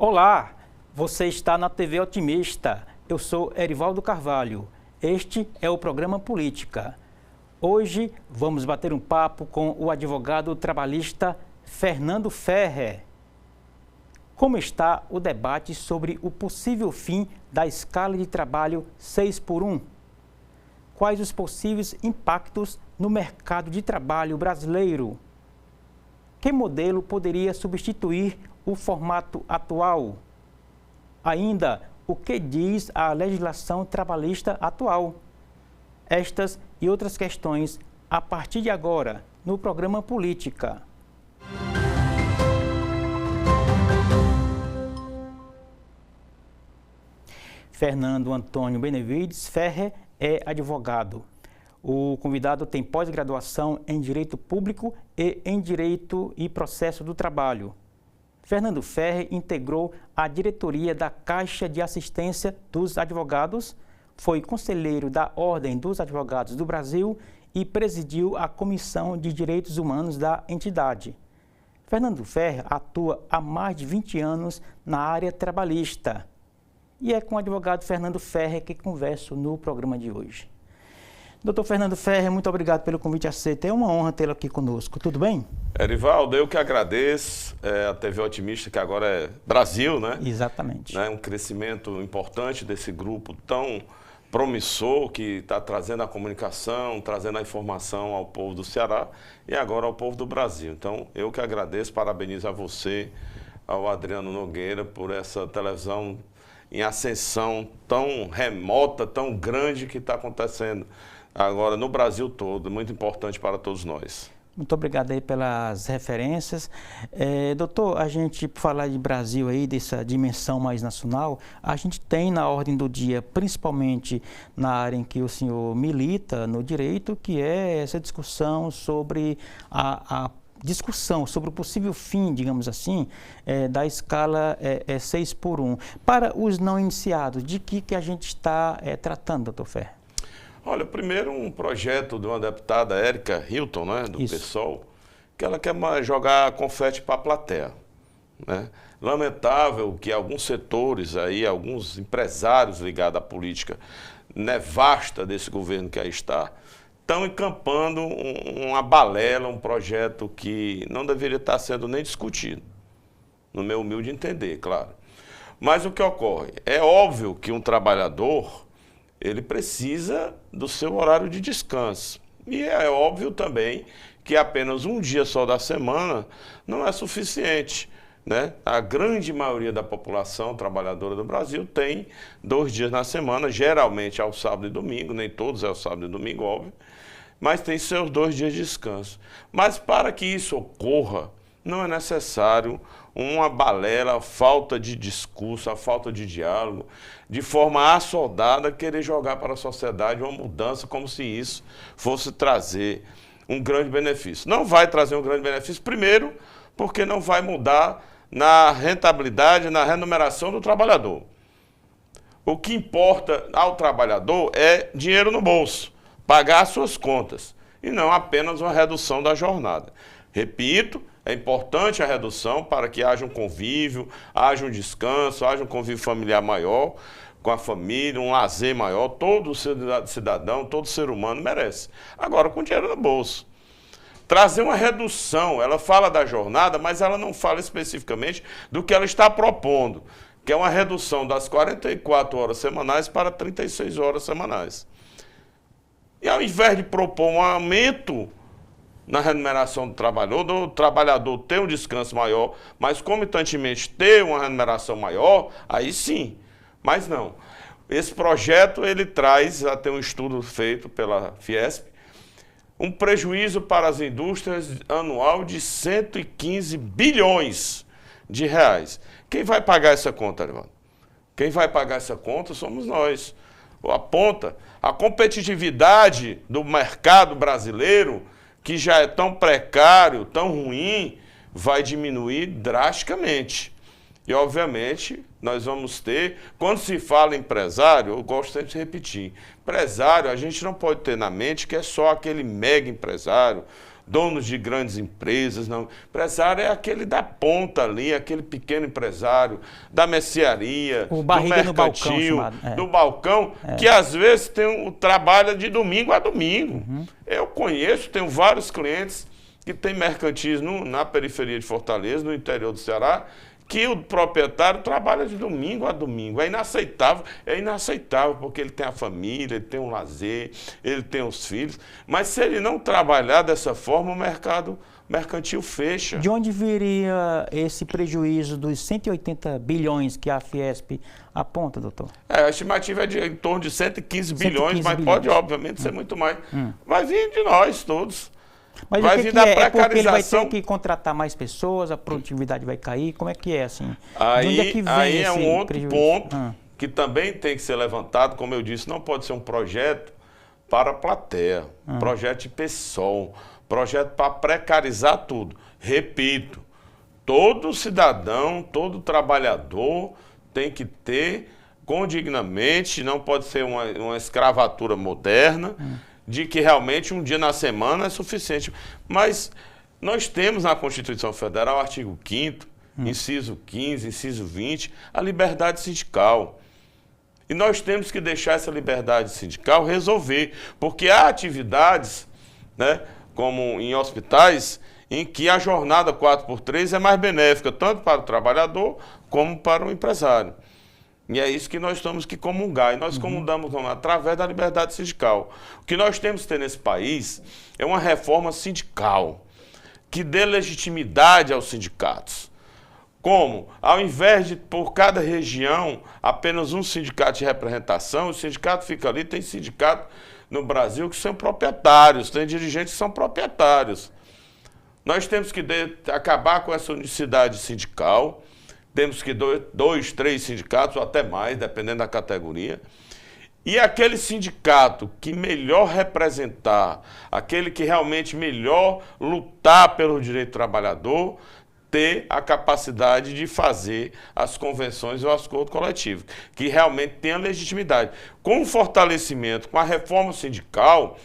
Olá, você está na TV Otimista. Eu sou Erivaldo Carvalho. Este é o programa Política. Hoje vamos bater um papo com o advogado trabalhista Fernando Ferrer. Como está o debate sobre o possível fim da escala de trabalho 6x1? Quais os possíveis impactos no mercado de trabalho brasileiro? Que modelo poderia substituir o formato atual? Ainda, o que diz a legislação trabalhista atual? Estas e outras questões a partir de agora, no programa Política. Fernando Antônio Benevides Ferrer é advogado. O convidado tem pós-graduação em Direito Público e em Direito e Processo do Trabalho. Fernando Ferrer integrou a diretoria da Caixa de Assistência dos Advogados, foi conselheiro da Ordem dos Advogados do Brasil e presidiu a Comissão de Direitos Humanos da entidade. Fernando Ferrer atua há mais de 20 anos na área trabalhista. E é com o advogado Fernando Ferrer que converso no programa de hoje. Doutor Fernando Ferrer, muito obrigado pelo convite aceito. É uma honra tê-lo aqui conosco. Tudo bem? Erivaldo, eu que agradeço. A TV Otimista, que agora é Brasil, né? Exatamente. Né? Um crescimento importante desse grupo tão promissor que está trazendo a comunicação, trazendo a informação ao povo do Ceará e agora ao povo do Brasil. Então, eu que agradeço, parabenizo a você, ao Adriano Nogueira, por essa televisão em ascensão tão remota, tão grande que está acontecendo agora no Brasil todo, muito importante para todos nós. Muito obrigado aí pelas referências. Doutor, a gente, por falar de Brasil aí, dessa dimensão mais nacional, a gente tem na ordem do dia, principalmente na área em que o senhor milita no direito, que é essa discussão sobre discussão sobre o possível fim, digamos assim, da escala 6x1. Para os não iniciados, de que a gente está tratando, doutor Ferrer? Olha, primeiro um projeto de uma deputada, Érica Hilton, né, do PSOL, que ela quer jogar confete para a plateia, né? Lamentável que alguns setores aí, alguns empresários ligados à política nevasta desse governo que aí está, estão encampando uma balela, um projeto que não deveria estar sendo nem discutido, no meu humilde entender, claro. Mas o que ocorre? É óbvio que um trabalhador, ele precisa do seu horário de descanso. E é óbvio também que apenas um dia só da semana não é suficiente, né? A grande maioria da população trabalhadora do Brasil tem 2 dias na semana, geralmente ao sábado e domingo, nem todos é ao sábado e domingo, óbvio, mas tem seus 2 dias de descanso. Mas para que isso ocorra, não é necessário uma balela, a falta de discurso, a falta de diálogo, de forma assoldada querer jogar para a sociedade uma mudança como se isso fosse trazer um grande benefício. Não vai trazer um grande benefício, primeiro, porque não vai mudar na rentabilidade, na remuneração do trabalhador. O que importa ao trabalhador é dinheiro no bolso, pagar as suas contas, e não apenas uma redução da jornada. Repito, é importante a redução para que haja um convívio, haja um descanso, haja um convívio familiar maior com a família, um lazer maior. Todo cidadão, todo ser humano merece. Agora, com dinheiro no bolso. Trazer uma redução, ela fala da jornada, mas ela não fala especificamente do que ela está propondo, que é uma redução das 44 horas semanais para 36 horas semanais. E ao invés de propor um aumento na remuneração do trabalhador ter um descanso maior, mas comitantemente ter uma remuneração maior, aí sim. Mas não. Esse projeto, ele traz, até um estudo feito pela Fiesp, um prejuízo para as indústrias anual de 115 bilhões de reais. Quem vai pagar essa conta, Arivaldo? Quem vai pagar essa conta somos nós. A competitividade do mercado brasileiro, que já é tão precário, tão ruim, vai diminuir drasticamente. E, obviamente, nós vamos ter, quando se fala em empresário, eu gosto sempre de repetir, empresário, a gente não pode ter na mente que é só aquele mega empresário donos de grandes empresas, não. Empresário é aquele da ponta ali, aquele pequeno empresário, da mercearia, do mercantil, do balcão, que às vezes trabalha de domingo a domingo. Eu conheço, tenho vários clientes que têm mercantismo na periferia de Fortaleza, no interior do Ceará, que o proprietário trabalha de domingo a domingo. É inaceitável, porque ele tem a família, ele tem um lazer, ele tem os filhos. Mas se ele não trabalhar dessa forma, o mercado mercantil fecha. De onde viria esse prejuízo dos 180 bilhões que a Fiesp aponta, doutor? A estimativa é de em torno de 115 bilhões, mas pode, obviamente, ser muito mais. Vai vir de nós todos. Mas vai vir da precarização. É porque ele vai ter que contratar mais pessoas, a produtividade vai cair, como é que é assim? Aí, de onde é que vem aí é um outro ponto que também tem que ser levantado, como eu disse, não pode ser um projeto para a plateia, projeto de PSOL, projeto para precarizar tudo. Repito, todo cidadão, todo trabalhador tem que ter condignamente, não pode ser uma escravatura moderna, de que realmente um dia na semana é suficiente. Mas nós temos na Constituição Federal, artigo 5º, inciso 15, inciso 20, a liberdade sindical. E nós temos que deixar essa liberdade sindical resolver, porque há atividades, né, como em hospitais, em que a jornada 4x3 é mais benéfica, tanto para o trabalhador como para o empresário. E é isso que nós temos que comungar. E nós comungamos através da liberdade sindical. O que nós temos que ter nesse país é uma reforma sindical que dê legitimidade aos sindicatos. Como? Ao invés de, por cada região, apenas um sindicato de representação, o sindicato fica ali, tem sindicato no Brasil que são proprietários, tem dirigentes que são proprietários. Nós temos que acabar com essa unicidade sindical. Temos que 2, 3 sindicatos, ou até mais, dependendo da categoria. E aquele sindicato que melhor representar, aquele que realmente melhor lutar pelo direito do trabalhador, ter a capacidade de fazer as convenções ou as acordos coletivos, que realmente tenha legitimidade. Com o fortalecimento, com a reforma sindical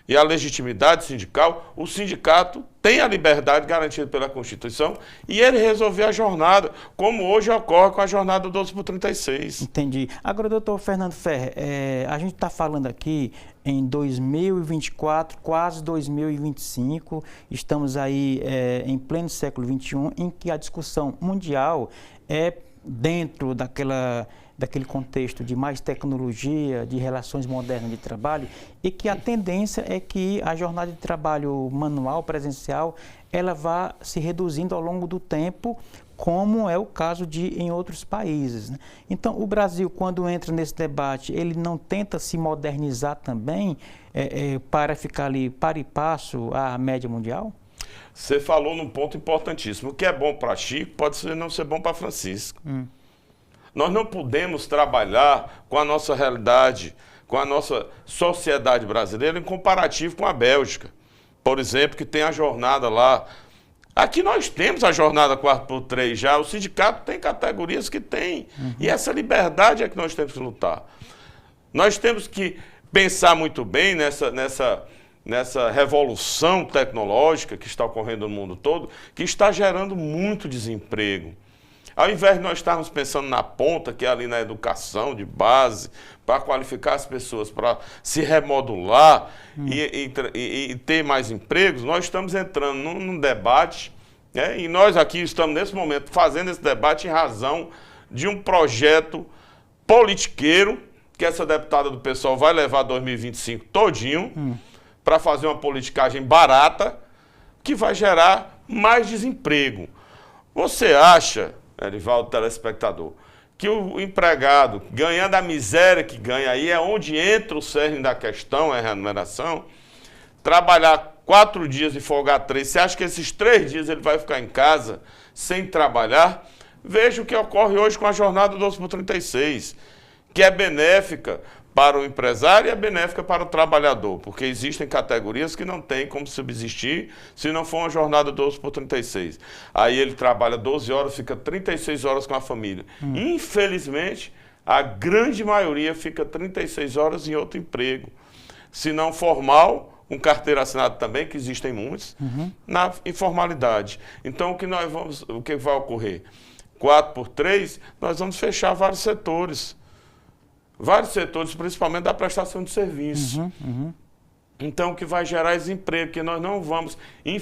e a legitimidade sindical, o sindicato tem a liberdade garantida pela Constituição e ele resolver a jornada, como hoje ocorre com a jornada 12x36. Entendi. Agora, doutor Fernando Ferrer, a gente está falando aqui em 2024, quase 2025, estamos aí em pleno século XXI, em que a discussão mundial é dentro daquele contexto de mais tecnologia, de relações modernas de trabalho, e que a tendência é que a jornada de trabalho manual, presencial, ela vá se reduzindo ao longo do tempo, como é o caso em outros países, né? Então, o Brasil, quando entra nesse debate, ele não tenta se modernizar também para ficar ali para e passo à média mundial? Você falou num ponto importantíssimo. O que é bom para Chico pode não ser bom para Francisco. Nós não podemos trabalhar com a nossa realidade, com a nossa sociedade brasileira em comparativo com a Bélgica, por exemplo, que tem a jornada lá. Aqui nós temos a jornada 4x3 já, o sindicato tem categorias que tem, e essa liberdade é que nós temos que lutar. Nós temos que pensar muito bem nessa revolução tecnológica que está ocorrendo no mundo todo, que está gerando muito desemprego. Ao invés de nós estarmos pensando na ponta, que é ali na educação de base, para qualificar as pessoas, para se remodular e ter mais empregos, nós estamos entrando num debate, né? E nós aqui estamos, nesse momento, fazendo esse debate em razão de um projeto politiqueiro, que essa deputada do PSOL vai levar 2025 todinho, para fazer uma politicagem barata, que vai gerar mais desemprego. Você acha, Erivaldo, telespectador, que o empregado, ganhando a miséria que ganha aí, é onde entra o cerne da questão, é a remuneração, trabalhar 4 dias e folgar 3, você acha que esses 3 dias ele vai ficar em casa sem trabalhar? Veja o que ocorre hoje com a jornada 12x36, que é benéfica para o empresário e é benéfica para o trabalhador, porque existem categorias que não têm como subsistir se não for uma jornada 12x36. Aí ele trabalha 12 horas, fica 36 horas com a família. Infelizmente, a grande maioria fica 36 horas em outro emprego, se não formal um carteira assinada também, que existem muitos, na informalidade. Então, o que vai ocorrer? 4x3, nós vamos fechar vários setores. Vários setores, principalmente da prestação de serviço. Então, o que vai gerar desemprego, que nós não vamos...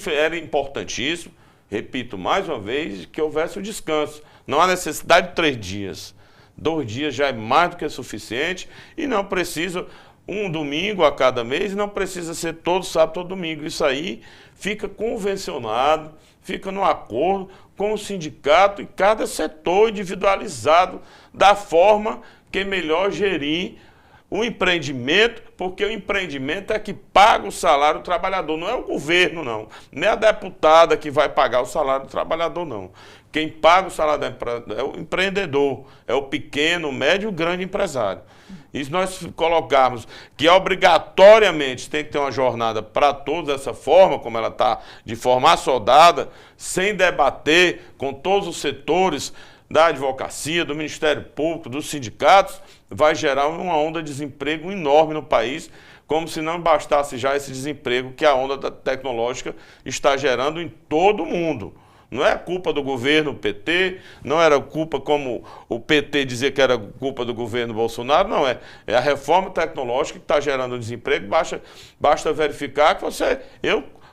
Era importantíssimo, repito mais uma vez, que houvesse o descanso. Não há necessidade de 3 dias. 2 dias já é mais do que suficiente e não precisa um domingo a cada mês, não precisa ser todo sábado, todo domingo. Isso aí fica convencionado, fica no acordo com o sindicato e cada setor individualizado da forma que melhor gerir o empreendimento, porque o empreendimento é que paga o salário do trabalhador, não é o governo, não. Não é a deputada que vai pagar o salário do trabalhador, não. Quem paga o salário é o empreendedor, é o pequeno, médio e grande empresário. E se nós colocarmos que obrigatoriamente tem que ter uma jornada para todos dessa forma, como ela está, de forma assodada, sem debater com todos os setores da advocacia, do Ministério Público, dos sindicatos, vai gerar uma onda de desemprego enorme no país, como se não bastasse já esse desemprego que a onda tecnológica está gerando em todo o mundo. Não é culpa do governo PT, não era culpa como o PT dizia que era culpa do governo Bolsonaro, não é. É a reforma tecnológica que está gerando desemprego, basta verificar que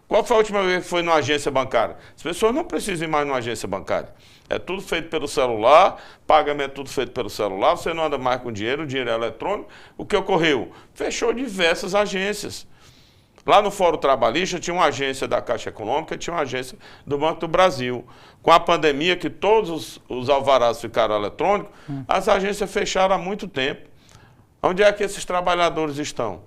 qual foi a última vez que foi numa agência bancária? As pessoas não precisam ir mais numa agência bancária. É tudo feito pelo celular, pagamento tudo feito pelo celular, você não anda mais com dinheiro, o dinheiro é eletrônico. O que ocorreu? Fechou diversas agências. Lá no Fórum Trabalhista tinha uma agência da Caixa Econômica, tinha uma agência do Banco do Brasil. Com a pandemia, que todos os alvarás ficaram eletrônicos, as agências fecharam há muito tempo. Onde é que esses trabalhadores estão?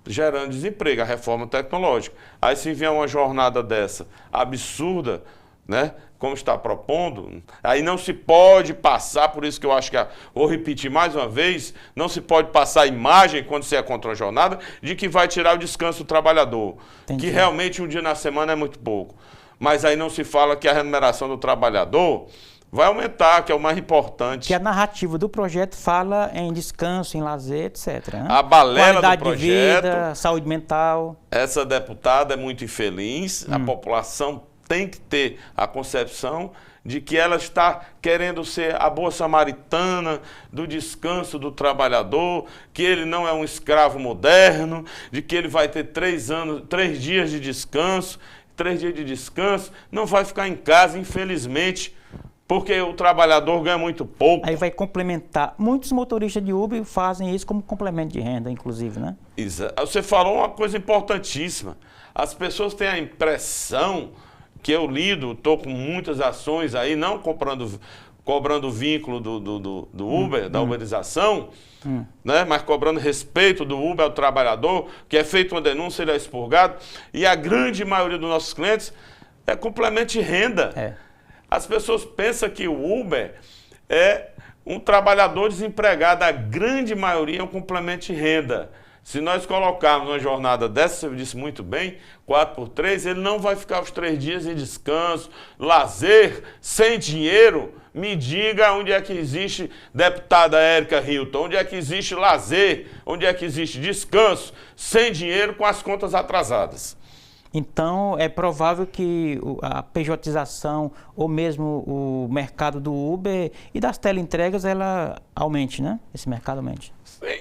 Gerando desemprego, a reforma tecnológica. Aí se vier uma jornada dessa absurda, né, como está propondo, aí não se pode passar, por isso que eu acho que, vou repetir mais uma vez, não se pode passar a imagem, quando você é contra a jornada, de que vai tirar o descanso do trabalhador. Entendi. Que realmente um dia na semana é muito pouco. Mas aí não se fala que a remuneração do trabalhador vai aumentar, que é o mais importante. Que a narrativa do projeto fala em descanso, em lazer, etc. Né? A balela qualidade do projeto, de vida, saúde mental. Essa deputada é muito infeliz, a população tem que ter a concepção de que ela está querendo ser a boa samaritana do descanso do trabalhador, que ele não é um escravo moderno, de que ele vai ter 3 dias de descanso, 3 dias de descanso, não vai ficar em casa, infelizmente, porque o trabalhador ganha muito pouco. Aí vai complementar. Muitos motoristas de Uber fazem isso como complemento de renda, inclusive, né? Exato. Você falou uma coisa importantíssima. As pessoas têm a impressão que eu lido, estou com muitas ações aí, não cobrando o vínculo do Uber, da uberização, né, mas cobrando respeito do Uber ao trabalhador, que é feita uma denúncia, ele é expurgado, e a grande maioria dos nossos clientes é complemento de renda. É. As pessoas pensam que o Uber é um trabalhador desempregado, a grande maioria é um complemento de renda. Se nós colocarmos uma jornada dessa, você disse muito bem, 4x3, ele não vai ficar os 3 dias de descanso, lazer, sem dinheiro. Me diga onde é que existe, deputada Érica Hilton, onde é que existe lazer, onde é que existe descanso, sem dinheiro, com as contas atrasadas. Então, é provável que a pejotização ou mesmo o mercado do Uber e das teleentregas, ela aumente, né? Esse mercado aumente.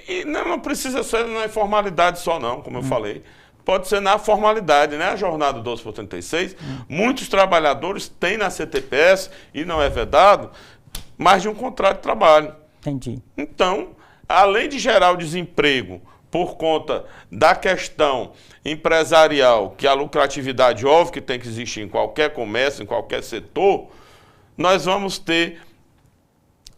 E não precisa ser na informalidade só não, como eu falei. Pode ser na formalidade, né? A jornada 12x36, muitos trabalhadores têm na CTPS, e não é vedado, mais de um contrato de trabalho. Entendi. Então, além de gerar o desemprego por conta da questão empresarial, que a lucratividade, óbvio que tem que existir em qualquer comércio, em qualquer setor, nós vamos ter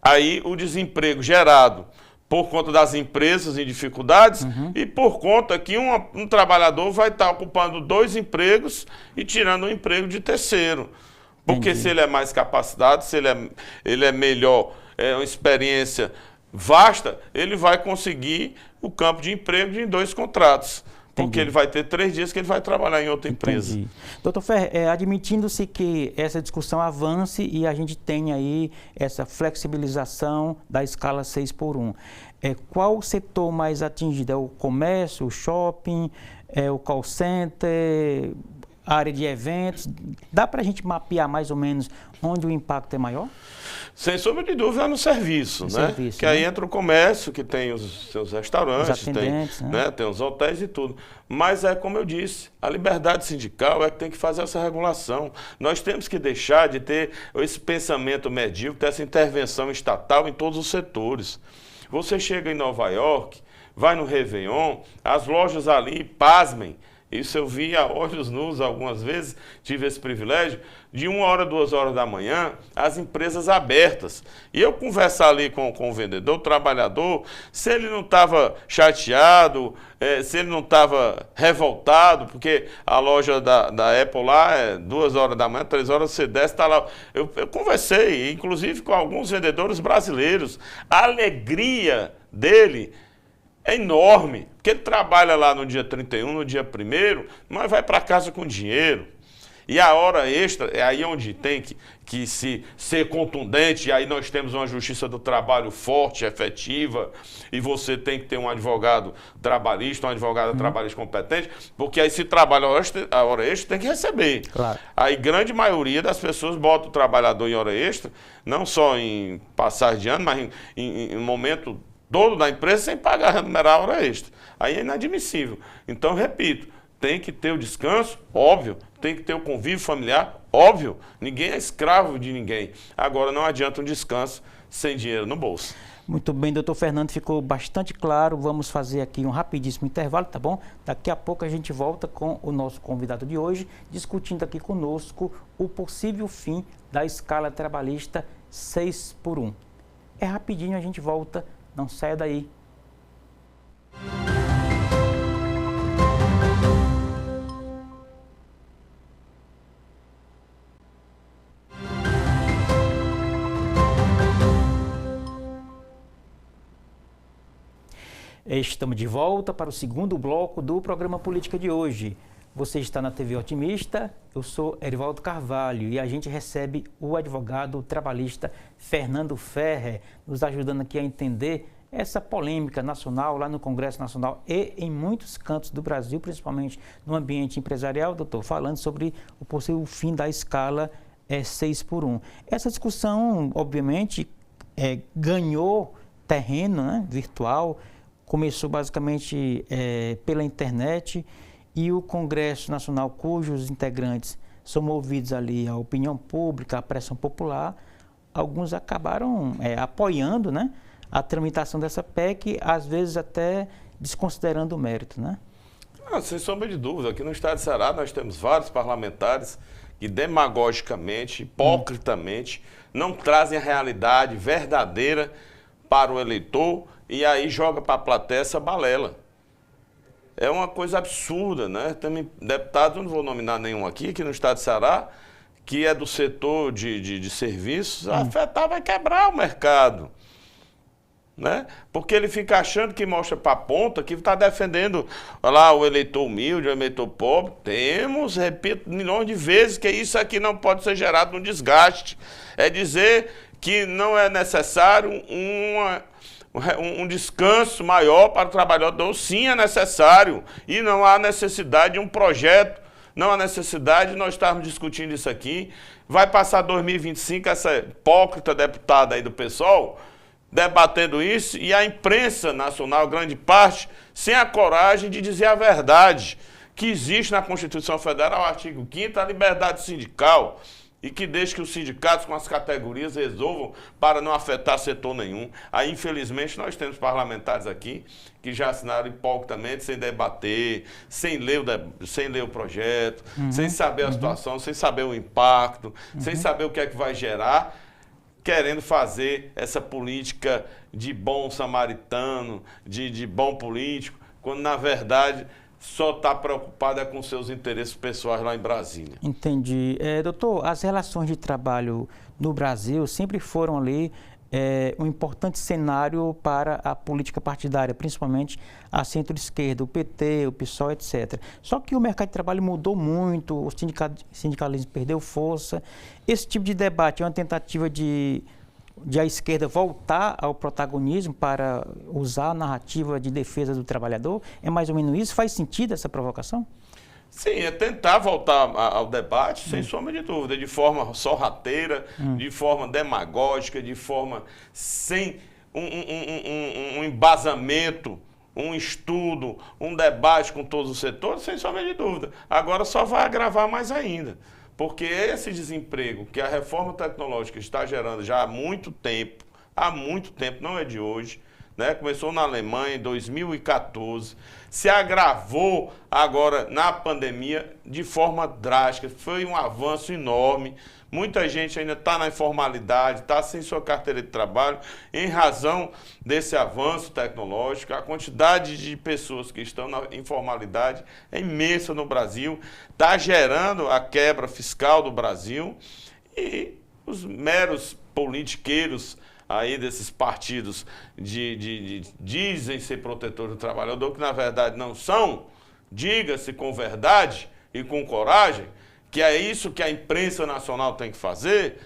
aí o desemprego gerado por conta das empresas em dificuldades e por conta que um trabalhador vai estar ocupando 2 empregos e tirando um emprego de terceiro. Porque se ele é mais capacitado, se ele é melhor, é uma experiência vasta, ele vai conseguir o campo de emprego em 2 contratos. Porque ele vai ter 3 dias que ele vai trabalhar em outra empresa. Doutor Ferrer, admitindo-se que essa discussão avance e a gente tenha aí essa flexibilização da escala 6x1, qual o setor mais atingido? É o comércio, o shopping, o call center, a área de eventos? Dá para a gente mapear mais ou menos onde o impacto é maior? Sem sombra de dúvida no serviço, né? Serviço, que aí entra o comércio, que tem os seus restaurantes, tem os hotéis e tudo. Mas é como eu disse, a liberdade sindical é que tem que fazer essa regulação. Nós temos que deixar de ter esse pensamento medíocre, ter essa intervenção estatal em todos os setores. Você chega em Nova York, vai no Réveillon, as lojas ali, pasmem, isso eu vi a olhos nus algumas vezes, tive esse privilégio, de 1 hora, 2 horas da manhã, as empresas abertas. E eu conversar ali com o vendedor, o trabalhador, se ele não estava chateado, se ele não estava revoltado, porque a loja da Apple lá é 2 horas da manhã, 3 horas você desce, está lá. Eu conversei, inclusive com alguns vendedores brasileiros, a alegria dele é enorme, porque ele trabalha lá no dia 31, no dia 1º, mas vai para casa com dinheiro. E a hora extra é aí onde tem que se ser contundente, e aí nós temos uma justiça do trabalho forte, efetiva, e você tem que ter um advogado trabalhista, um advogado trabalhista competente, porque aí se trabalha a hora extra, tem que receber. Claro. Aí grande maioria das pessoas bota o trabalhador em hora extra, não só em passagem de ano, mas em momento todo da empresa sem pagar, remunerar a hora extra. Aí é inadmissível. Então, repito, tem que ter o descanso, óbvio, tem que ter o convívio familiar, óbvio, ninguém é escravo de ninguém. Agora, não adianta um descanso sem dinheiro no bolso. Muito bem, doutor Fernando, ficou bastante claro. Vamos fazer aqui um rapidíssimo intervalo, tá bom? Daqui a pouco a gente volta com o nosso convidado de hoje, discutindo aqui conosco o possível fim da escala trabalhista 6x1. É rapidinho, a gente volta. Não saia daí. Estamos de volta para o segundo bloco do programa Política de hoje. Você está na TV Otimista, eu sou Erivaldo Carvalho e a gente recebe o advogado trabalhista Fernando Ferrer, nos ajudando aqui a entender essa polêmica nacional lá no Congresso Nacional e em muitos cantos do Brasil, principalmente no ambiente empresarial, doutor, falando sobre o possível fim da escala 6x1. Essa discussão, obviamente, ganhou terreno, né, virtual, começou basicamente pela internet, e o Congresso Nacional, cujos integrantes são movidos ali à opinião pública, à pressão popular, alguns acabaram apoiando, né, a tramitação dessa PEC, às vezes até desconsiderando o mérito, né? Sem sombra de dúvida. Aqui no estado de Ceará nós temos vários parlamentares que demagogicamente, hipocritamente, não trazem a realidade verdadeira para o eleitor e aí joga para a plateia essa balela. É uma coisa absurda, né? Tem deputados, eu não vou nominar nenhum aqui no estado de Ceará, que é do setor de serviços, afetar, vai quebrar o mercado. Né? Porque ele fica achando que mostra para a ponta, que está defendendo lá o eleitor humilde, o eleitor pobre. Temos, repito, milhões de vezes que isso aqui não pode ser gerado um desgaste. É dizer que não é necessário um descanso maior para o trabalhador. Sim, é necessário. E não há necessidade de um projeto, não há necessidade de nós estarmos discutindo isso aqui. Vai passar 2025, essa hipócrita deputada aí do PSOL, debatendo isso, e a imprensa nacional, grande parte, sem a coragem de dizer a verdade, que existe na Constituição Federal, artigo 5º, a liberdade sindical, e que deixe que os sindicatos com as categorias resolvam para não afetar setor nenhum. Aí, infelizmente, nós temos parlamentares aqui que já assinaram hipocritamente, sem debater, sem ler o projeto, sem saber a situação, sem saber o impacto, sem saber o que é que vai gerar, querendo fazer essa política de bom samaritano, de bom político, quando, na verdade, só está preocupada com seus interesses pessoais lá em Brasília. Entendi. Doutor, as relações de trabalho no Brasil sempre foram ali um importante cenário para a política partidária, principalmente a centro-esquerda, o PT, o PSOL, etc. Só que o mercado de trabalho mudou muito, o sindicalismo perdeu força. Esse tipo de debate é uma tentativa de de a esquerda voltar ao protagonismo para usar a narrativa de defesa do trabalhador? É mais ou menos isso? Faz sentido essa provocação? Sim, é tentar voltar ao debate, sem sombra de dúvida, de forma sorrateira, de forma demagógica, de forma sem um embasamento, um estudo, um debate com todos os setores, sem sombra de dúvida. Agora só vai agravar mais ainda, porque esse desemprego que a reforma tecnológica está gerando já há muito tempo, não é de hoje, né? Começou na Alemanha em 2014, se agravou agora na pandemia de forma drástica, foi um avanço enorme. Muita gente ainda está na informalidade, está sem sua carteira de trabalho, em razão desse avanço tecnológico. A quantidade de pessoas que estão na informalidade é imensa no Brasil, está gerando a quebra fiscal do Brasil, e os meros politiqueiros aí desses partidos dizem ser protetores do trabalhador, que na verdade não são, diga-se com verdade e com coragem, que é isso que a imprensa nacional tem que fazer,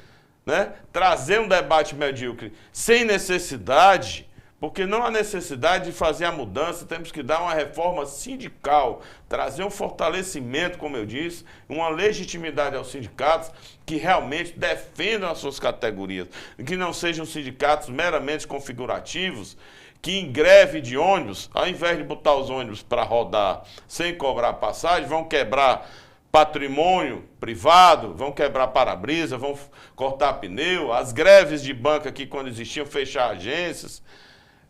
né? Trazer um debate medíocre sem necessidade, porque não há necessidade de fazer a mudança, temos que dar uma reforma sindical, trazer um fortalecimento, como eu disse, uma legitimidade aos sindicatos que realmente defendam as suas categorias, que não sejam sindicatos meramente configurativos, que em greve de ônibus, ao invés de botar os ônibus para rodar sem cobrar passagem, vão quebrar patrimônio privado, vão quebrar para-brisa, vão cortar pneu, as greves de banca que quando existiam, fechar agências.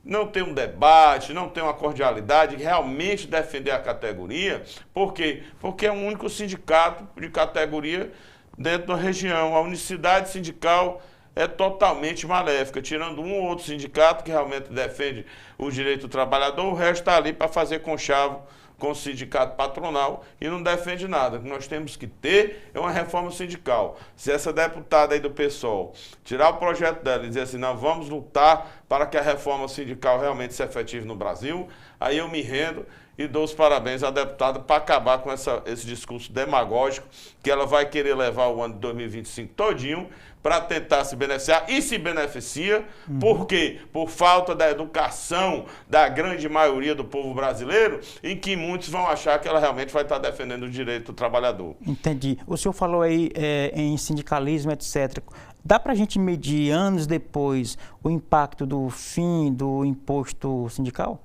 Não tem um debate, não tem uma cordialidade, realmente defender a categoria. Por quê? Porque é o único sindicato de categoria dentro da região. A unicidade sindical é totalmente maléfica, tirando um ou outro sindicato que realmente defende o direito do trabalhador, o resto está ali para fazer conchavo com o sindicato patronal e não defende nada. O que nós temos que ter é uma reforma sindical. Se essa deputada aí do PSOL tirar o projeto dela e dizer assim, não, vamos lutar para que a reforma sindical realmente se efetive no Brasil, aí eu me rendo e dou os parabéns à deputada para acabar com esse discurso demagógico que ela vai querer levar o ano de 2025 todinho para tentar se beneficiar, e se beneficia, por quê? Por falta da educação da grande maioria do povo brasileiro, em que muitos vão achar que ela realmente vai estar defendendo o direito do trabalhador. Entendi. O senhor falou aí em sindicalismo, etc. Dá para a gente medir, anos depois, o impacto do fim do imposto sindical?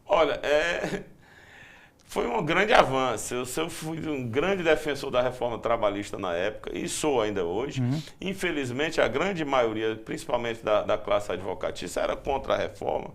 Olha, foi um grande avanço. Eu fui um grande defensor da reforma trabalhista na época, e sou ainda hoje. Infelizmente, a grande maioria, principalmente da classe advocatícia, era contra a reforma.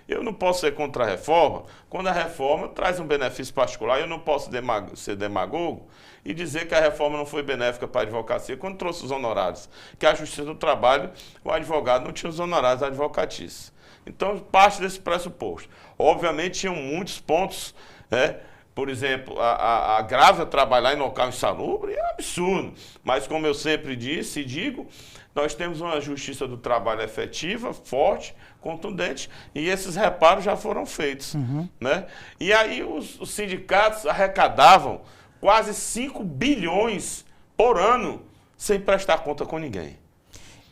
Eu não posso ser contra a reforma quando a reforma traz um benefício particular. Eu não posso ser demagogo e dizer que a reforma não foi benéfica para a advocacia quando trouxe os honorários. Que a Justiça do Trabalho, o advogado não tinha os honorários da advocatícia. Então, parte desse pressuposto. Obviamente, tinham muitos pontos, né? Por exemplo, a grávida trabalhar em local insalubre é absurdo. Mas, como eu sempre disse e digo, nós temos uma Justiça do Trabalho efetiva, forte, contundente, e esses reparos já foram feitos. Né? E aí os sindicatos arrecadavam quase 5 bilhões por ano sem prestar conta com ninguém.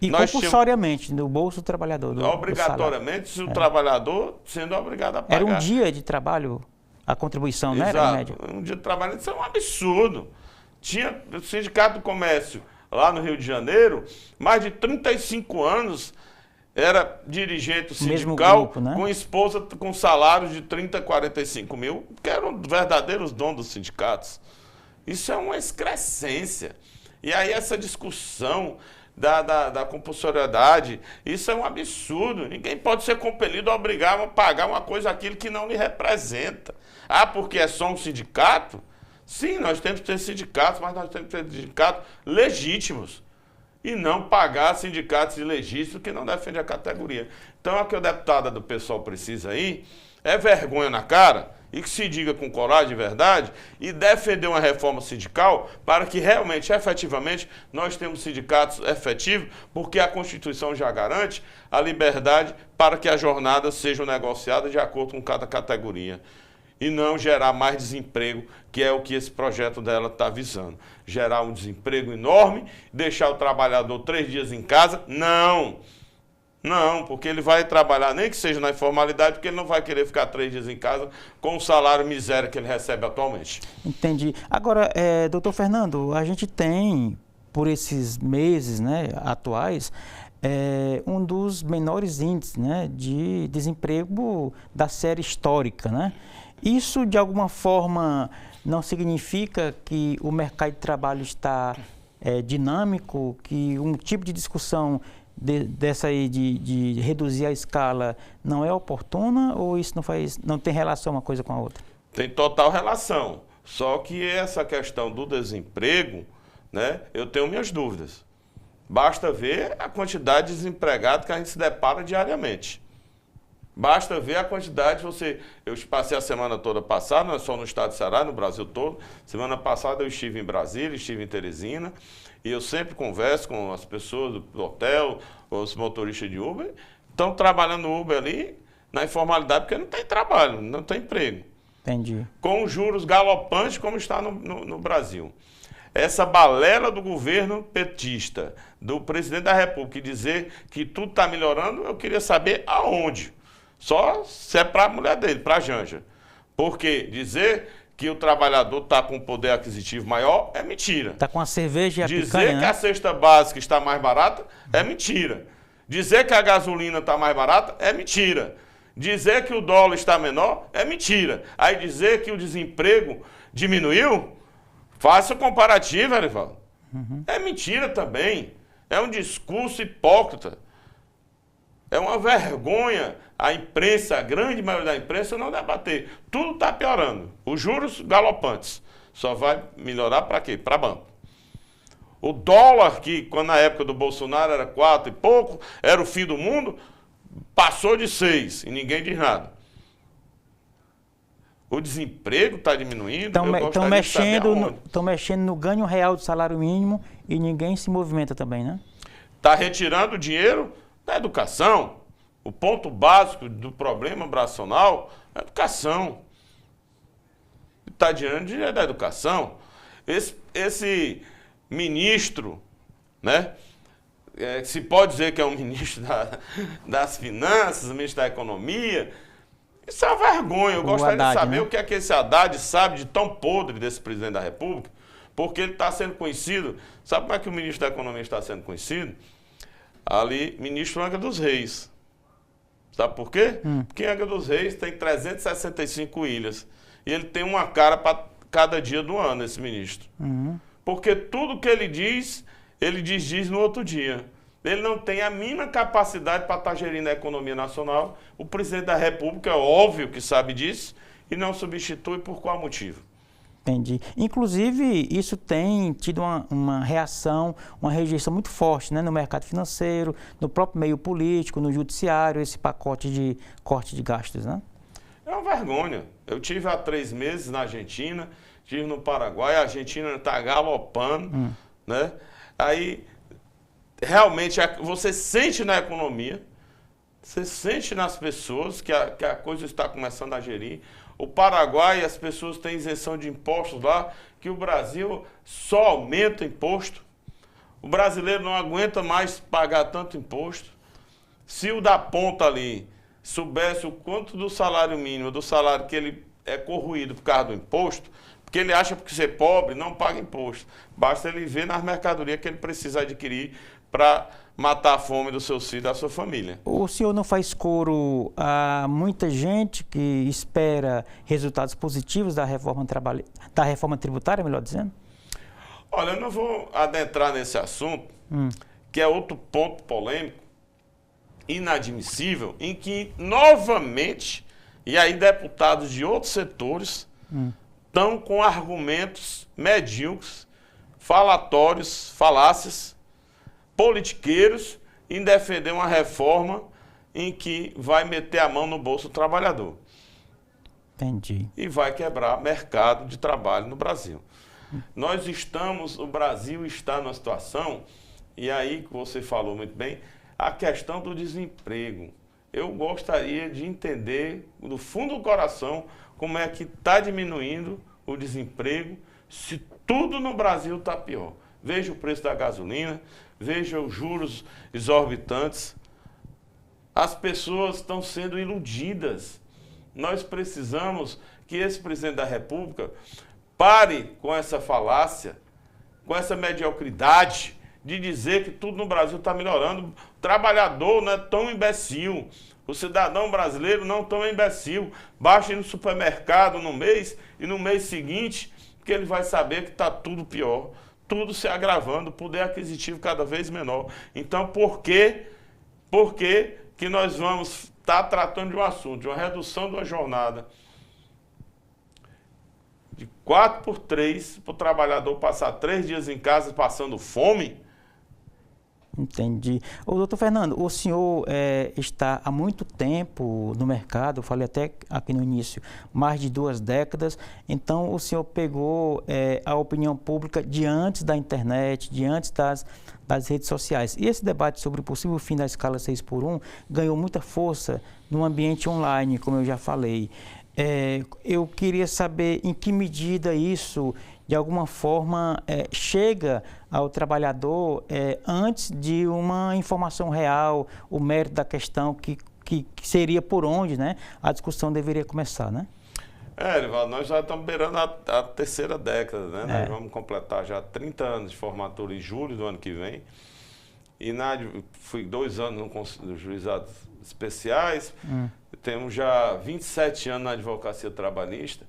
E compulsoriamente, no bolso do trabalhador. Obrigatoriamente, se o trabalhador sendo obrigado a pagar. Era um dia de trabalho, a contribuição, né? Exato. Era um dia de trabalho, isso é um absurdo. Tinha o Sindicato do Comércio lá no Rio de Janeiro, mais de 35 anos, era dirigente sindical, grupo, né? Com esposa com salários de 30, 45 mil, que eram verdadeiros donos dos sindicatos. Isso é uma excrescência. E aí essa discussão da compulsoriedade, isso é um absurdo. Ninguém pode ser compelido a obrigar a pagar uma coisa, aquilo que não lhe representa. Ah, porque é só um sindicato? Sim, nós temos que ter sindicatos, mas nós temos que ter sindicatos legítimos e não pagar sindicatos ilegítimos que não defendem a categoria. Então, o que a deputada do PSOL precisa aí é vergonha na cara e que se diga com coragem de verdade e defender uma reforma sindical para que realmente, efetivamente, nós temos sindicatos efetivos, porque a Constituição já garante a liberdade para que as jornadas sejam negociadas de acordo com cada categoria. e não gerar mais desemprego, que é o que esse projeto dela está visando. Gerar um desemprego enorme, deixar o trabalhador 3 dias em casa? Não! Não, porque ele vai trabalhar, nem que seja na informalidade, porque ele não vai querer ficar 3 dias em casa com o salário miséria que ele recebe atualmente. Entendi. Agora, doutor Fernando, a gente tem, por esses meses, né, atuais, um dos menores índices, né, de desemprego da série histórica, né? Isso, de alguma forma, não significa que o mercado de trabalho está dinâmico, que um tipo de discussão dessa aí de reduzir a escala não é oportuna, ou isso não tem relação uma coisa com a outra? Tem total relação. Só que essa questão do desemprego, né, eu tenho minhas dúvidas. Basta ver a quantidade de desempregados que a gente se depara diariamente. Basta ver a quantidade, eu passei a semana toda passada, não é só no estado de Ceará, no Brasil todo. Semana passada eu estive em Brasília, estive em Teresina, e eu sempre converso com as pessoas do hotel, os motoristas de Uber, estão trabalhando no Uber ali na informalidade porque não tem trabalho, não tem emprego. Entendi. Com juros galopantes como está no Brasil. Essa balela do governo petista, do presidente da República, dizer que tudo está melhorando, eu queria saber aonde. Só se é para a mulher dele, para a Janja. Porque dizer que o trabalhador está com um poder aquisitivo maior é mentira. Está com a cerveja e a dizer picanha, que a cesta básica está mais barata é mentira. Dizer que a gasolina está mais barata é mentira. Dizer que o dólar está menor é mentira. Aí dizer que o desemprego diminuiu, faça o comparativo, Erivaldo. É mentira também. É um discurso hipócrita. É uma vergonha a imprensa, a grande maioria da imprensa, não debater. Tudo está piorando. Os juros galopantes. Só vai melhorar para quê? Para banco. O dólar, que quando na época do Bolsonaro era 4 e pouco, era o fim do mundo, passou de 6 e ninguém diz nada. O desemprego está diminuindo. Estão mexendo no ganho real do salário mínimo e ninguém se movimenta também, né? Está retirando dinheiro da educação. O ponto básico do problema nacional é a educação. Está tirando dinheiro da educação. Esse ministro, né? Se pode dizer que é um ministro das finanças, ministro da economia. Isso é uma vergonha. Eu gostaria de saber, né? O que é que esse Haddad sabe de tão podre desse presidente da República, porque ele está sendo conhecido. Sabe como é que o ministro da Economia está sendo conhecido? Ali, ministro Angra dos Reis. Sabe por quê? Porque Angra dos Reis tem 365 ilhas. E ele tem uma cara para cada dia do ano, esse ministro. Porque tudo que ele diz no outro dia. Ele não tem a mínima capacidade para estar gerindo a economia nacional. O presidente da República, é óbvio que sabe disso, e não substitui por qual motivo? Entendi. Inclusive, isso tem tido uma reação, uma rejeição muito forte, né, no mercado financeiro, no próprio meio político, no judiciário, esse pacote de corte de gastos, né? É uma vergonha. Eu tive há 3 meses na Argentina, estive no Paraguai, a Argentina está galopando, né? Aí, realmente, você sente na economia, você sente nas pessoas que a coisa está começando a gerir. O Paraguai, as pessoas têm isenção de impostos lá, que o Brasil só aumenta imposto. O brasileiro não aguenta mais pagar tanto imposto. Se o da ponta ali soubesse o quanto do salário mínimo, do salário que ele é corroído por causa do imposto, porque ele acha que ser pobre não paga imposto. Basta ele ver nas mercadorias que ele precisa adquirir para matar a fome dos seus filhos e da sua família. O senhor não faz coro a muita gente que espera resultados positivos da reforma tributária, melhor dizendo? Olha, eu não vou adentrar nesse assunto, que é outro ponto polêmico, inadmissível, em que novamente, e aí deputados de outros setores estão com argumentos medíocres, falatórios, falácias, politiqueiros, em defender uma reforma em que vai meter a mão no bolso do trabalhador. Entendi. E vai quebrar mercado de trabalho no Brasil. O Brasil está numa situação, e aí que você falou muito bem, a questão do desemprego. Eu gostaria de entender, do fundo do coração, como é que está diminuindo o desemprego se tudo no Brasil está pior. Veja o preço da gasolina, veja os juros exorbitantes. As pessoas estão sendo iludidas. Nós precisamos que esse presidente da República pare com essa falácia, com essa mediocridade de dizer que tudo no Brasil está melhorando. O trabalhador não é tão imbecil. O cidadão brasileiro não é tão imbecil. Basta ir no supermercado no mês e no mês seguinte, que ele vai saber que está tudo pior, tudo se agravando, poder aquisitivo cada vez menor. Então, por que nós vamos estar tratando de um assunto, de uma redução de uma jornada de 4x3 para o trabalhador passar 3 dias em casa passando fome? Entendi. Ô, doutor Fernando, o senhor está há muito tempo no mercado, eu falei até aqui no início, mais de 2 décadas, então o senhor pegou a opinião pública de antes da internet, de antes das redes sociais. E esse debate sobre o possível fim da escala 6x1 ganhou muita força no ambiente online, como eu já falei. Eu queria saber em que medida isso, de alguma forma, chega ao trabalhador antes de uma informação real, o mérito da questão que seria por onde, né, a discussão deveria começar, né? Erivaldo, nós já estamos beirando a 3ª década, né? Nós vamos completar já 30 anos de formatura em julho do ano que vem. E fui 2 anos nos juizados especiais, temos já 27 anos na advocacia trabalhista.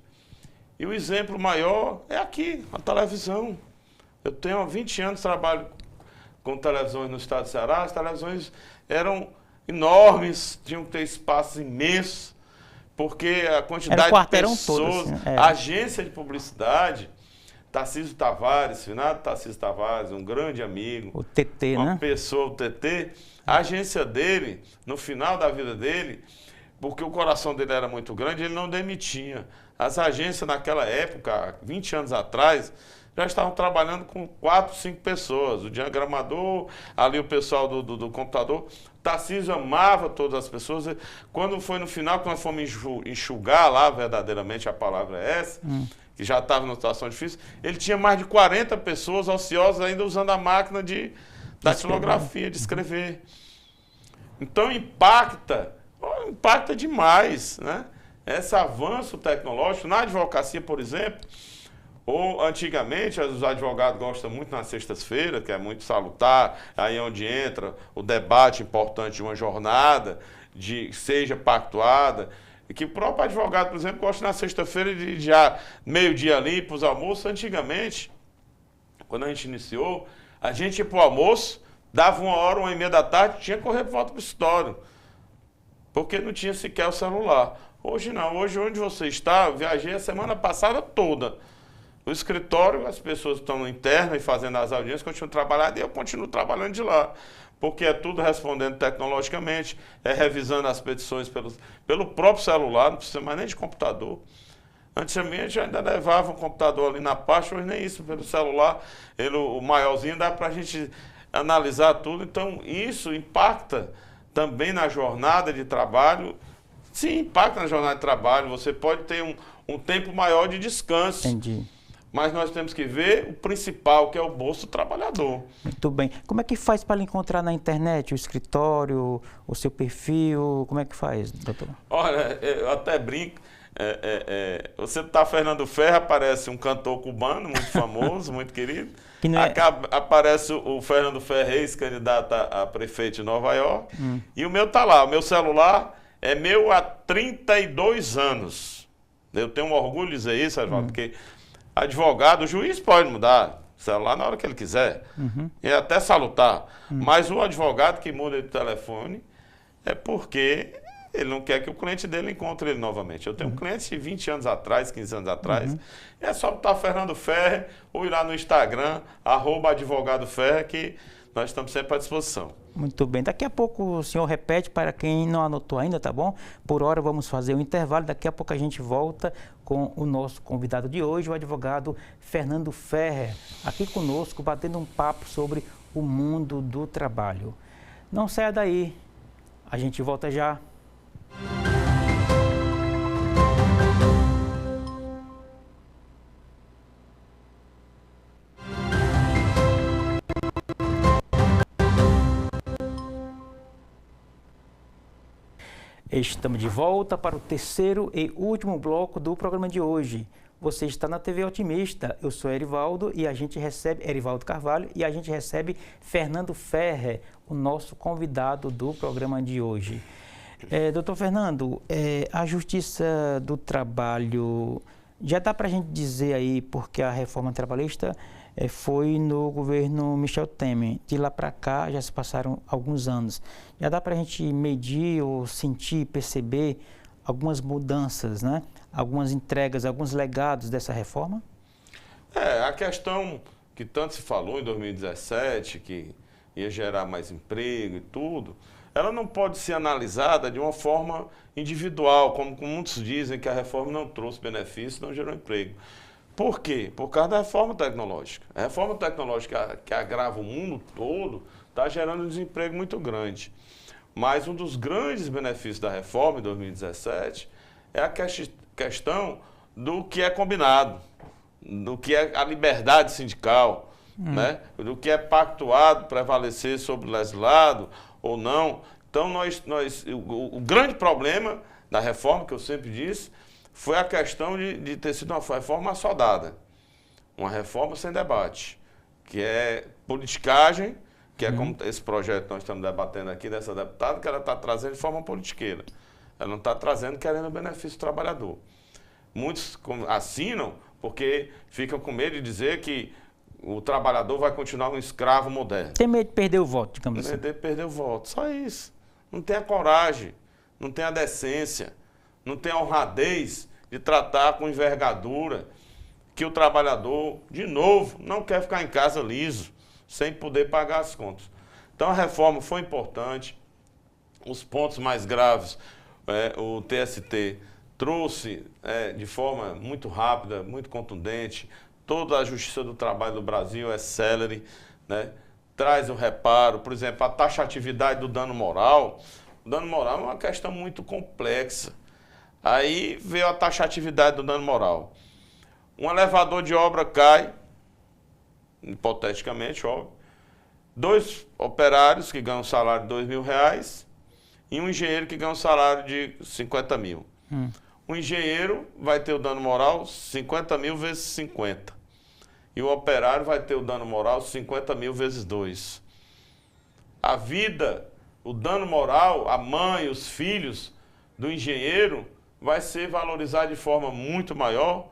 E o exemplo maior é aqui, a televisão. Eu tenho há 20 anos de trabalho com televisões no estado do Ceará. As televisões eram enormes, tinham que ter espaços imensos, porque a quantidade de pessoas, todas, a agência de publicidade, Tarcísio Tavares, finado Tarcísio Tavares, um grande amigo. O TT, uma né? pessoa, o TT, a agência dele, no final da vida dele, porque o coração dele era muito grande, ele não demitia. As agências naquela época, 20 anos atrás, já estavam trabalhando com 4, 5 pessoas. O diagramador, ali o pessoal do computador. Tarcísio amava todas as pessoas. Quando foi no final, que nós fomos enxugar lá, verdadeiramente a palavra é essa, que já estava numa situação difícil, ele tinha mais de 40 pessoas ociosas ainda usando a máquina da datilografia, de escrever. Então impacta demais, né? Esse avanço tecnológico na advocacia, por exemplo, ou antigamente os advogados gostam muito nas sextas-feiras, que é muito salutar, aí é onde entra o debate importante de uma jornada, seja pactuada, e que o próprio advogado, por exemplo, gosta na sexta-feira de já meio-dia ali para os almoços. Antigamente, quando a gente iniciou, a gente ia para o almoço, dava 1h, 1h30 da tarde, tinha que correr para volta para o escritório, porque não tinha sequer o celular. Hoje não, hoje onde você está, eu viajei a semana passada toda. O escritório, as pessoas estão no interno e fazendo as audiências, continuam trabalhando e eu continuo trabalhando de lá. Porque é tudo respondendo tecnologicamente, revisando as petições pelo próprio celular, não precisa mais nem de computador. Antigamente ainda levava um computador ali na pasta, hoje nem isso, pelo celular, o maiorzinho dá para a gente analisar tudo. Então isso impacta também na jornada de trabalho. Sim, impacta na jornada de trabalho, você pode ter um tempo maior de descanso. Entendi. Mas nós temos que ver o principal, que é o bolso do trabalhador. Muito bem. Como é que faz para encontrar na internet o escritório, o seu perfil? Como é que faz, doutor? Olha, eu até brinco. Você tá Fernando Ferro, aparece um cantor cubano muito famoso, muito querido. Que não é... Aparece o Fernando Ferro, ex-candidato a prefeito de Nova York. E o meu tá lá, o meu celular é meu há 32 anos. Eu tenho um orgulho de dizer isso, Edvaldo, porque advogado, o juiz pode mudar o celular na hora que ele quiser. E até salutar. Mas o advogado que muda de telefone é porque ele não quer que o cliente dele encontre ele novamente. Eu tenho um cliente de 20 anos atrás, 15 anos atrás. É só botar Fernando Ferro ou ir lá no Instagram, @advogadoferro, que nós estamos sempre à disposição. Muito bem. Daqui a pouco o senhor repete para quem não anotou ainda, tá bom? Por hora vamos fazer um intervalo. Daqui a pouco a gente volta com o nosso convidado de hoje, o advogado Fernando Ferro, aqui conosco, batendo um papo sobre o mundo do trabalho. Não saia daí. A gente volta já. Estamos de volta para o terceiro e último bloco do programa de hoje. Você está na TV Otimista. Eu sou Erivaldo e a gente recebe Erivaldo Carvalho e a gente recebe Fernando Ferrer, o nosso convidado do programa de hoje. Doutor Fernando, a Justiça do Trabalho, já dá para a gente dizer aí, porque a reforma trabalhista foi no governo Michel Temer. De lá para cá já se passaram alguns anos. Já dá para a gente medir ou sentir, perceber algumas mudanças, né? Algumas entregas, alguns legados dessa reforma? A questão que tanto se falou em 2017, que ia gerar mais emprego e tudo, ela não pode ser analisada de uma forma individual, como muitos dizem que a reforma não trouxe benefícios, não gerou emprego. Por quê? Por causa da reforma tecnológica. A reforma tecnológica que agrava o mundo todo está gerando um desemprego muito grande. Mas um dos grandes benefícios da reforma em 2017 é a questão do que é combinado, do que é a liberdade sindical, né? Do que é pactuado prevalecer sobre o legislado ou não. Então, o grande problema da reforma, que eu sempre disse, foi a questão de ter sido uma reforma assodada, uma reforma sem debate, que é politicagem, que é como esse projeto que nós estamos debatendo aqui, dessa deputada, que ela está trazendo de forma politiqueira. Ela não está trazendo querendo o benefício do trabalhador. Muitos assinam porque ficam com medo de dizer que o trabalhador vai continuar um escravo moderno. Tem medo de perder o voto, digamos assim. Medo de perder o voto, só isso. Não tem a coragem, não tem a decência, não tem a honradez de tratar com envergadura que o trabalhador, de novo, não quer ficar em casa liso, sem poder pagar as contas. Então a reforma foi importante. Os pontos mais graves, o TST trouxe de forma muito rápida, muito contundente. Toda a Justiça do Trabalho do Brasil é célere, né? Traz o reparo, por exemplo, a taxatividade do dano moral. O dano moral é uma questão muito complexa. Aí veio a taxatividade do dano moral. Um elevador de obra cai, hipoteticamente, óbvio, 2 operários que ganham um salário de R$2.000 e um engenheiro que ganha um salário de 50 mil. O engenheiro vai ter o dano moral 50 mil vezes 50. E o operário vai ter o dano moral 50 mil vezes 2. A vida, o dano moral, a mãe, os filhos do engenheiro vai ser valorizado de forma muito maior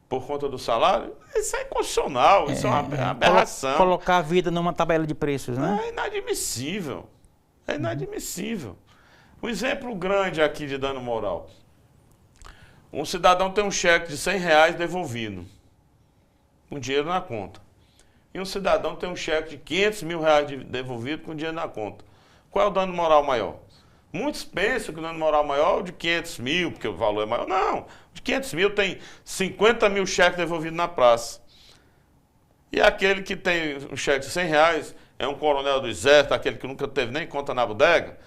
por conta do salário. Isso é inconstitucional, isso é uma aberração. Colocar a vida numa tabela de preços, né? É inadmissível. É inadmissível. Um exemplo grande aqui de dano moral. Um cidadão tem um cheque de R$100 devolvido, com dinheiro na conta. E um cidadão tem um cheque de R$500 mil devolvido com dinheiro na conta. Qual é o dano moral maior? Muitos pensam que o dano moral maior é o de 500 mil, porque o valor é maior. Não, de 500 mil tem 50 mil cheques devolvidos na praça. E aquele que tem um cheque de R$100 é um coronel do exército, aquele que nunca teve nem conta na bodega,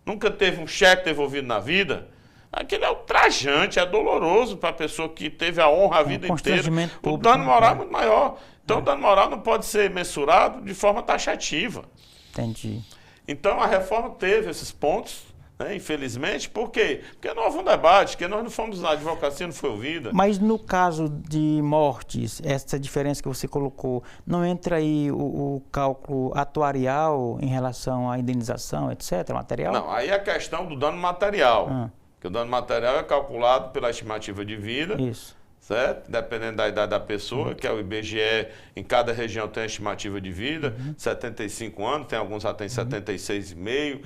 nunca teve um cheque devolvido na vida. Aquele é ultrajante, é doloroso para a pessoa que teve a honra a vida inteira. O dano moral é muito maior. Então, o dano moral não pode ser mensurado de forma taxativa. Entendi. Então, a reforma teve esses pontos, né, infelizmente. Por quê? Porque não houve um debate, porque nós não fomos, a advocacia não foi ouvida. Mas no caso de mortes, essa diferença que você colocou, não entra aí o cálculo atuarial em relação à indenização, etc., material? Não, aí é a questão do dano material. Que o dano material é calculado pela estimativa de vida. Isso. Certo? Dependendo da idade da pessoa, que é o IBGE, em cada região tem a estimativa de vida, 75 anos, tem alguns até 76,5,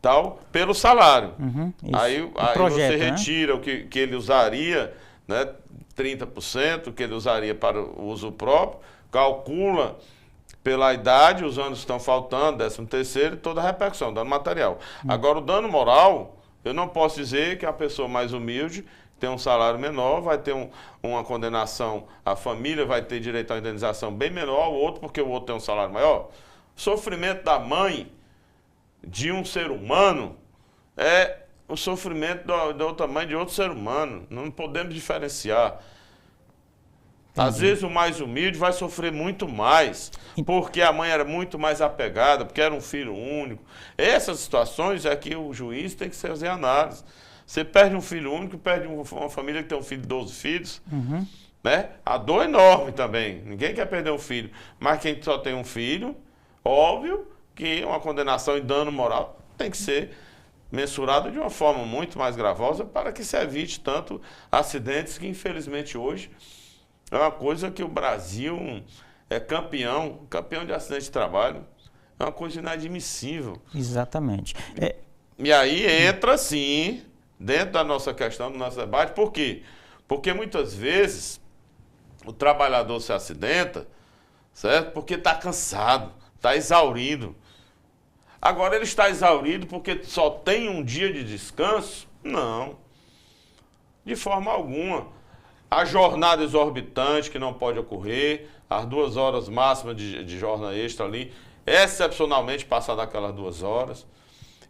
tal, pelo salário. Aí projeto, você retira o que ele usaria, né, 30%, que ele usaria para o uso próprio, calcula pela idade, os anos estão faltando, 13º, e toda a repercussão, dano material. Agora, o dano moral, eu não posso dizer que a pessoa mais humilde tem um salário menor, vai ter uma condenação, a família vai ter direito a uma indenização bem menor ao outro, porque o outro tem um salário maior. O sofrimento da mãe de um ser humano é o sofrimento da outra mãe de outro ser humano. Não podemos diferenciar. Às vezes o mais humilde vai sofrer muito mais, porque a mãe era muito mais apegada, porque era um filho único. Essas situações é que o juiz tem que fazer análise. Você perde um filho único, perde uma família que tem um filho de 12 filhos, né? A dor é enorme também. Ninguém quer perder um filho. Mas quem só tem um filho, óbvio que uma condenação em dano moral tem que ser mensurada de uma forma muito mais gravosa para que se evite tanto acidentes que, infelizmente, hoje é uma coisa que o Brasil é campeão de acidente de trabalho. É uma coisa inadmissível. Exatamente. E aí entra, sim, dentro da nossa questão, do nosso debate. Por quê? Porque muitas vezes o trabalhador se acidenta, certo? Porque está cansado, está exaurido. Agora, ele está exaurido porque só tem um dia de descanso? Não. De forma alguma. A jornada exorbitante que não pode ocorrer, as 2 horas máximas de jornada extra ali, excepcionalmente passar daquelas 2 horas.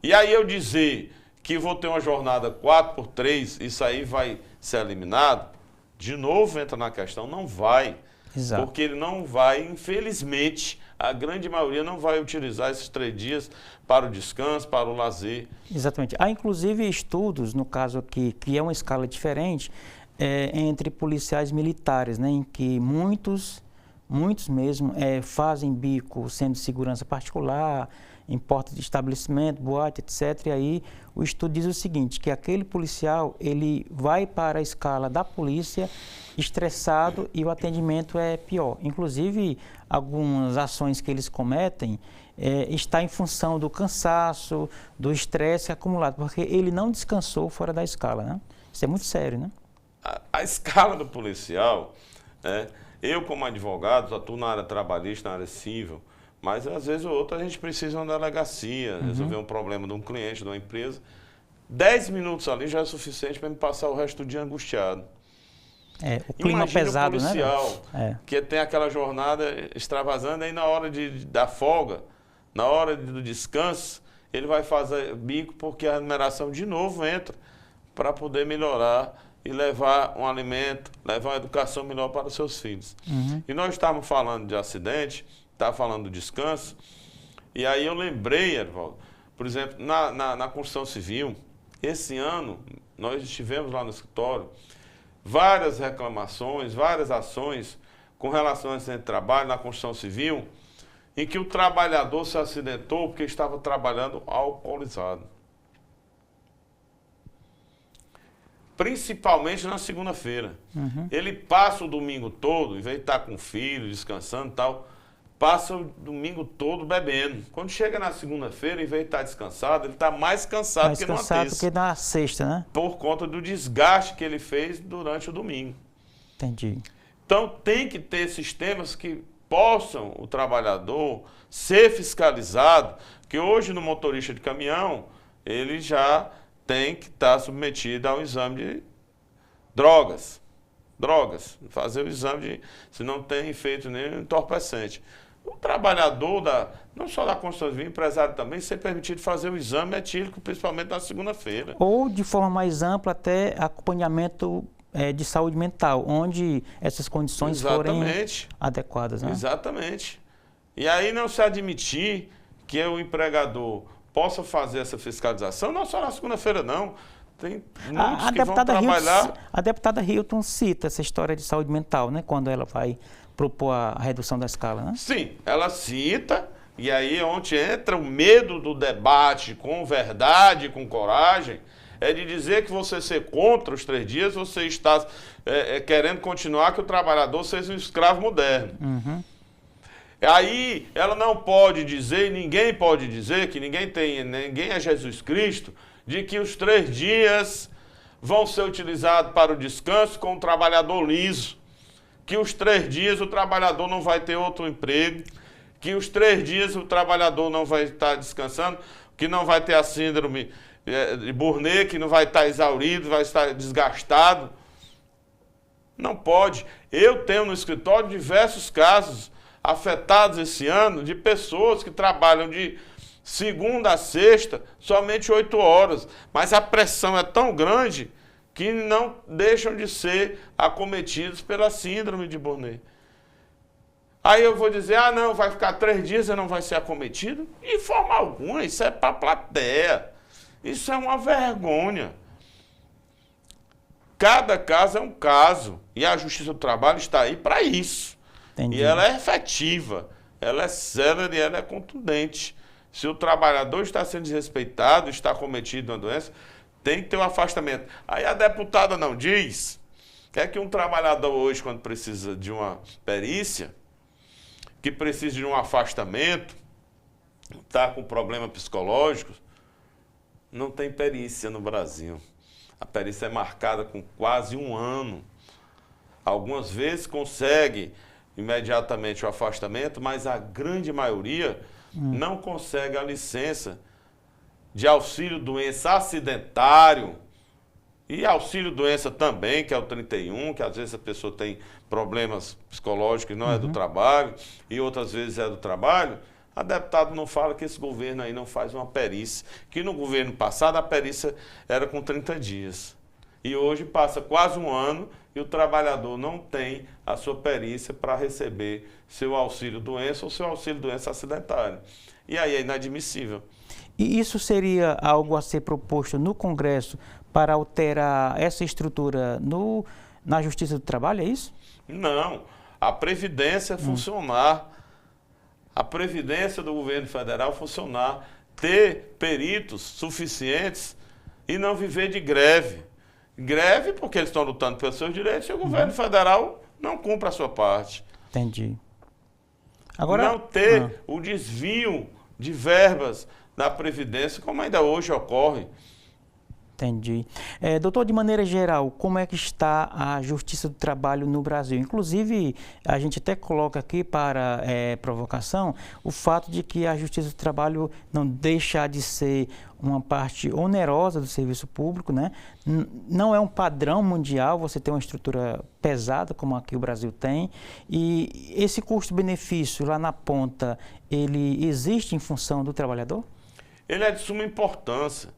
E aí eu dizer que vou ter uma jornada 4x3, isso aí vai ser eliminado, de novo entra na questão, não vai. Exato. Porque ele não vai, infelizmente, a grande maioria não vai utilizar esses 3 dias para o descanso, para o lazer. Exatamente. Há inclusive estudos, no caso aqui, que é uma escala diferente, entre policiais militares, né, em que muitos mesmo fazem bico sendo de segurança particular, em porta de estabelecimento, boate, etc. E aí o estudo diz o seguinte, que aquele policial, ele vai para a escala da polícia estressado e o atendimento é pior. Inclusive, algumas ações que eles cometem está em função do cansaço, do estresse acumulado, porque ele não descansou fora da escala, né? Isso é muito sério, né? A escala do policial, eu como advogado, atuo na área trabalhista, na área civil, mas às vezes ou outra a gente precisa de uma delegacia, resolver um problema de um cliente, de uma empresa. 10 minutos ali já é suficiente para me passar o resto do dia angustiado. O clima pesado, o policial, né? Que tem aquela jornada extravasando, aí na hora da folga, na hora do descanso, ele vai fazer bico porque a remuneração de novo entra para poder melhorar e levar um alimento, levar uma educação melhor para os seus filhos. E nós estávamos falando de acidente, estávamos falando do descanso, e aí eu lembrei, Erivaldo, por exemplo, na construção civil, esse ano nós estivemos lá no escritório, várias reclamações, várias ações com relação a acidente de trabalho na construção civil, em que o trabalhador se acidentou porque estava trabalhando alcoolizado. Principalmente na segunda-feira. Ele passa o domingo todo, em vez de estar com o filho, descansando e tal, passa o domingo todo bebendo. Quando chega na segunda-feira, em vez de estar descansado, ele está mais cansado que numa terça. Do que na sexta, né? Por conta do desgaste que ele fez durante o domingo. Entendi. Então, tem que ter sistemas que possam o trabalhador ser fiscalizado, que hoje no motorista de caminhão, ele já tem que estar submetido a um exame de drogas. Fazer o exame se não tem efeito nenhum entorpecente. O trabalhador, não só da construção civil, empresário também, ser permitido fazer o exame etílico, principalmente na segunda-feira. Ou, de forma mais ampla, até acompanhamento de saúde mental, onde essas condições forem adequadas, né? Exatamente. E aí não se admitir que o empregador possa fazer essa fiscalização, não só na segunda-feira, não. Tem muitos que vão trabalhar... A deputada Hilton cita essa história de saúde mental, né? Quando ela vai propor a redução da escala, né? Sim, ela cita, e aí é onde entra o medo do debate com verdade, com coragem, é de dizer que você ser contra os 3 dias, você está querendo continuar que o trabalhador seja um escravo moderno. Aí ela não pode dizer, ninguém pode dizer, que ninguém é Jesus Cristo, de que os 3 dias vão ser utilizados para o descanso com o trabalhador liso, que os 3 dias o trabalhador não vai ter outro emprego, que os 3 dias o trabalhador não vai estar descansando, que não vai ter a síndrome de Burnet, que não vai estar exaurido, vai estar desgastado. Não pode. Eu tenho no escritório diversos casos afetados esse ano de pessoas que trabalham de segunda a sexta somente 8 horas, mas a pressão é tão grande que não deixam de ser acometidos pela síndrome de Burnet. Aí eu vou dizer, ah, não, vai ficar 3 dias e não vai ser acometido? De forma alguma, isso é para a plateia. Isso é uma vergonha. Cada caso é um caso. E a Justiça do Trabalho está aí para isso. Entendi. E ela é efetiva, ela é célere e ela é contundente. Se o trabalhador está sendo desrespeitado, está cometido uma doença, tem que ter um afastamento. Aí a deputada não diz que um trabalhador hoje, quando precisa de uma perícia, que precisa de um afastamento, está com problema psicológico, não tem perícia no Brasil. A perícia é marcada com quase 1 ano. Algumas vezes consegue imediatamente o afastamento, mas a grande maioria não consegue a licença de auxílio-doença acidentário e auxílio-doença também, que é o 31, que às vezes a pessoa tem problemas psicológicos e não é do trabalho, e outras vezes é do trabalho. A deputada não fala que esse governo aí não faz uma perícia, que no governo passado a perícia era com 30 dias. E hoje passa quase 1 ano e o trabalhador não tem a sua perícia para receber seu auxílio-doença ou seu auxílio-doença acidentário. E aí é inadmissível. E isso seria algo a ser proposto no Congresso para alterar essa estrutura na Justiça do Trabalho, é isso? Não. A Previdência funcionar. A Previdência do governo federal funcionar. Ter peritos suficientes e não viver de greve. Greve porque eles estão lutando pelos seus direitos e o governo federal não cumpre a sua parte. Entendi. Agora, não ter o desvio de verbas na Previdência, como ainda hoje ocorre. Entendi. Doutor, de maneira geral, como é que está a Justiça do Trabalho no Brasil? Inclusive, a gente até coloca aqui para provocação o fato de que a Justiça do Trabalho não deixa de ser uma parte onerosa do serviço público, né? Não é um padrão mundial você ter uma estrutura pesada como aqui o Brasil tem, e esse custo-benefício lá na ponta, ele existe em função do trabalhador? Ele é de suma importância.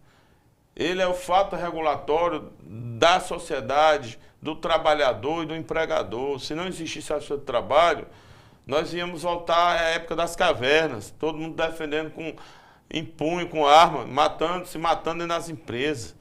Ele é o fato regulatório da sociedade, do trabalhador e do empregador. Se não existisse a Justiça do Trabalho, nós íamos voltar à época das cavernas, todo mundo defendendo em punho, com arma, se matando nas empresas.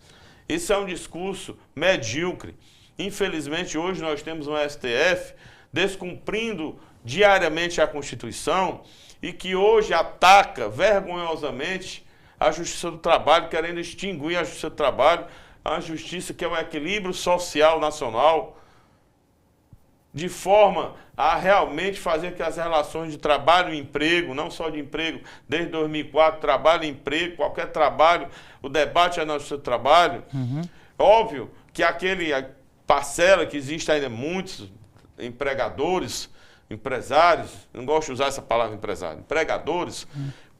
Isso é um discurso medíocre. Infelizmente, hoje nós temos um STF descumprindo diariamente a Constituição e que hoje ataca vergonhosamente a Justiça do Trabalho, querendo extinguir a Justiça do Trabalho, a justiça que é o equilíbrio social nacional, de forma a realmente fazer que as relações de trabalho e emprego, não só de emprego, desde 2004, trabalho e emprego, qualquer trabalho, o debate é na Justiça do Trabalho. Óbvio que aquele parcela que existe ainda muitos empregadores, empresários, não gosto de usar essa palavra empresário, empregadores,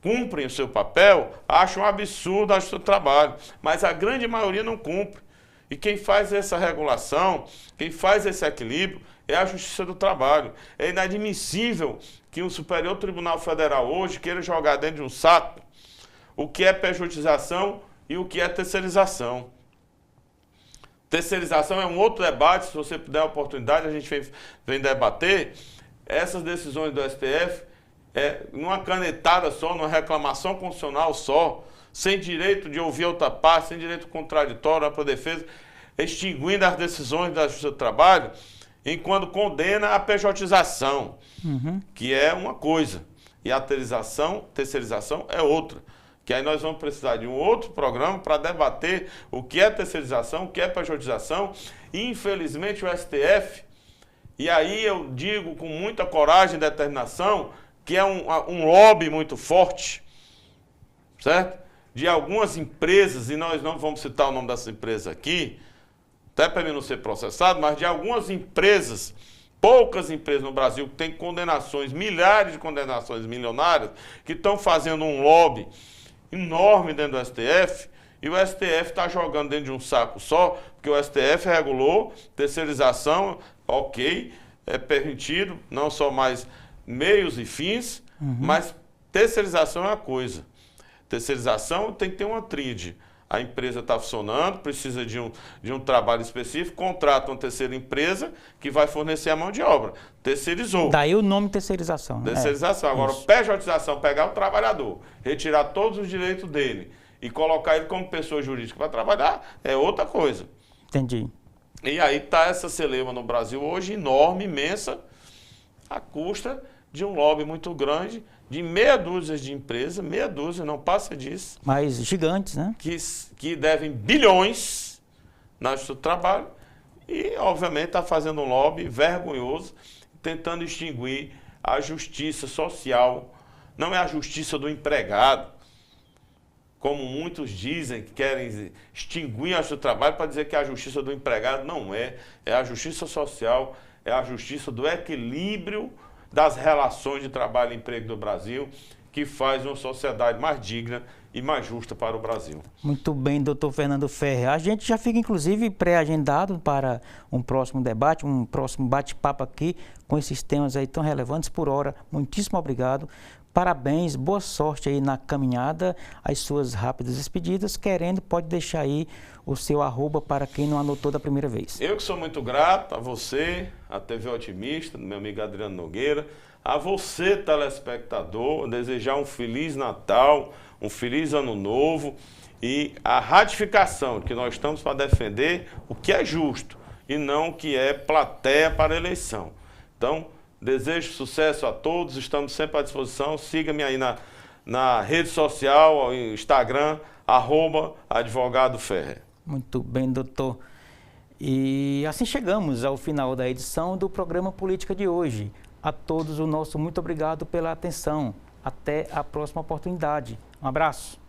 cumprem o seu papel, acham um absurdo a Justiça do Trabalho, mas a grande maioria não cumpre. E quem faz essa regulação, quem faz esse equilíbrio, é a Justiça do Trabalho. É inadmissível que o Superior Tribunal Federal hoje queira jogar dentro de um saco o que é pejotização e o que é terceirização. Terceirização é um outro debate, se você puder a oportunidade, a gente vem debater. Essas decisões do STF, numa canetada só, numa reclamação constitucional só, sem direito de ouvir outra parte, sem direito contraditório para a defesa, extinguindo as decisões da Justiça do Trabalho, enquanto condena a pejotização, que é uma coisa, e a terceirização é outra. Que aí nós vamos precisar de um outro programa para debater o que é terceirização, o que é pejotização, e infelizmente o STF, e aí eu digo com muita coragem e determinação, que é um lobby muito forte, certo? De algumas empresas, e nós não vamos citar o nome dessa empresa aqui, até para mim não ser processado, mas de algumas empresas, poucas empresas no Brasil que têm condenações, milhares de condenações milionárias, que estão fazendo um lobby enorme dentro do STF, e o STF está jogando dentro de um saco só, porque o STF regulou terceirização, ok, é permitido, não só mais meios e fins, mas terceirização é uma coisa. Terceirização tem que ter uma tríade. A empresa está funcionando, precisa de um trabalho específico, contrata uma terceira empresa que vai fornecer a mão de obra. Terceirizou. Daí o nome terceirização. Né? Terceirização. Agora, pejotização, pegar o trabalhador, retirar todos os direitos dele e colocar ele como pessoa jurídica para trabalhar, é outra coisa. Entendi. E aí está essa celeuma no Brasil hoje, enorme, imensa, à custa de um lobby muito grande, de meia dúzia de empresas, meia dúzia, não passa disso. Mas gigantes, né? Que devem bilhões na justiça do trabalho e, obviamente, está fazendo um lobby vergonhoso, tentando extinguir a justiça social. Não é a justiça do empregado, como muitos dizem, que querem extinguir a justiça do trabalho para dizer que a justiça do empregado não é. É a justiça social, é a justiça do equilíbrio das relações de trabalho e emprego do Brasil, que faz uma sociedade mais digna e mais justa para o Brasil. Muito bem, doutor Fernando Ferrer. A gente já fica, inclusive, pré-agendado para um próximo debate, um próximo bate-papo aqui com esses temas aí tão relevantes. Por hora, muitíssimo obrigado. Parabéns, boa sorte aí na caminhada, as suas rápidas despedidas. Querendo, pode deixar aí o seu @ para quem não anotou da primeira vez. Eu que sou muito grato a você, a TV Otimista, meu amigo Adriano Nogueira, a você, telespectador, desejar um Feliz Natal, um Feliz Ano Novo e a ratificação que nós estamos para defender o que é justo e não o que é plateia para eleição. Então, desejo sucesso a todos, estamos sempre à disposição. Siga-me aí na rede social, Instagram, @advogadoferrer. Muito bem, doutor. E assim chegamos ao final da edição do programa Política de hoje. A todos o nosso muito obrigado pela atenção. Até a próxima oportunidade. Um abraço.